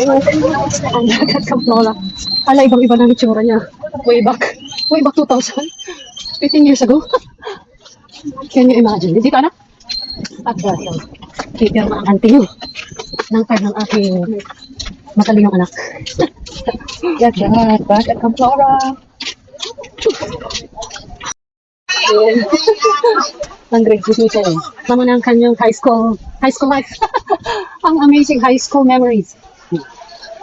Ang dagat sa Lola. Ala, ibang-iba na itsura niya. Way back 2000. 15 years ago. Can you imagine? Dito, anak? At dito. Pipirma ang auntie ng card ng aking matalinong anak. Yes, that. Back at Camplora. Ang grade 6 nito eh. Tama na ang kanyang high school life. Ang amazing high school memories.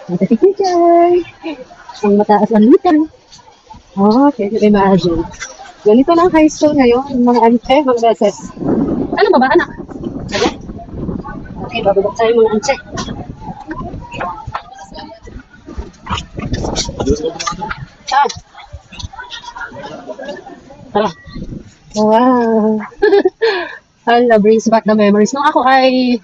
Matati teacher. Ang mataas ang liter. Oh, can you imagine? Ganito lang high school ngayon, mga ante, mga beses. Ano ba ba, anak? Okay, okay, bababak tayo mga ante. Ah. Tara. Wow. Hala, brings back the memories. Nung ako ay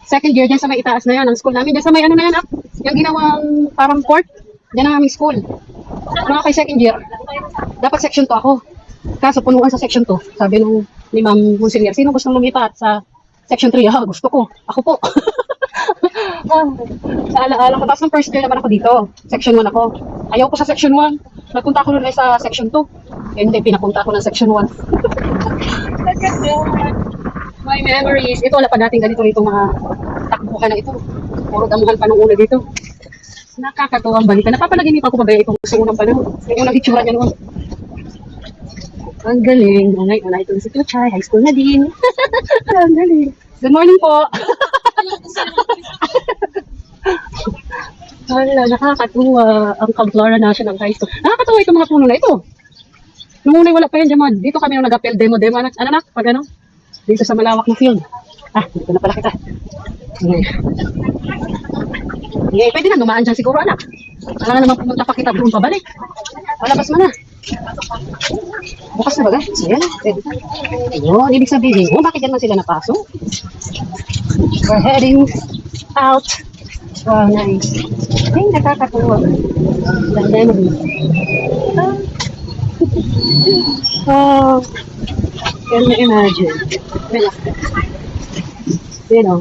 second year dyan sa may itaas na yan, ang school namin. Dyan sa may ano na yan, yung ginawang parang court, dyan ang aming school. Nung ako ay second year, dapat section 2 ako. Kaso punuan sa section 2. Sabi nung ni Ma'am Monsignor, sino gustong lumipat sa section 3? Ah, gusto ko. Ako po. Sa alaala ko. Tapos nung first year naman ako dito. Section 1 ako. Ayaw ko sa section 1. Nagpunta ako nun ay sa section 2. Hindi, pinapunta ako ng section 1. My memories. Ito, wala pa natin ganito rito mga takbuhan na ito. Puro damuhan pa nung una dito. Nakakatuwang balikan. Napapanaginip ako pa ba itong sa unang panahon. Yung unang itsura niya noon. Ang galing. Unay ito si Tuchay. High school na din. Ang galing. Good morning po. Hala, nakakatuwa ang Camplora National High School. Nakakatuwa itong mga puno na ito. Nung unay wala pa yan, Jamad. Dito kami nung nag-appel demo. Ano na? Pag ano? Dito sa malawak na field. Dito na pala kita. Okay, pwede na dumaan dyan siguro, anak. Wala na naman pumunta pa kita doon pabalik. Palabas mo na. Bukas na ba ga? Ayan, pwede. Ayun, ibig sabihin, bakit yan man sila napasok? We're heading out. Wow, nice. Ay, nakakatuwa. The memories. Oh, can you imagine? You know,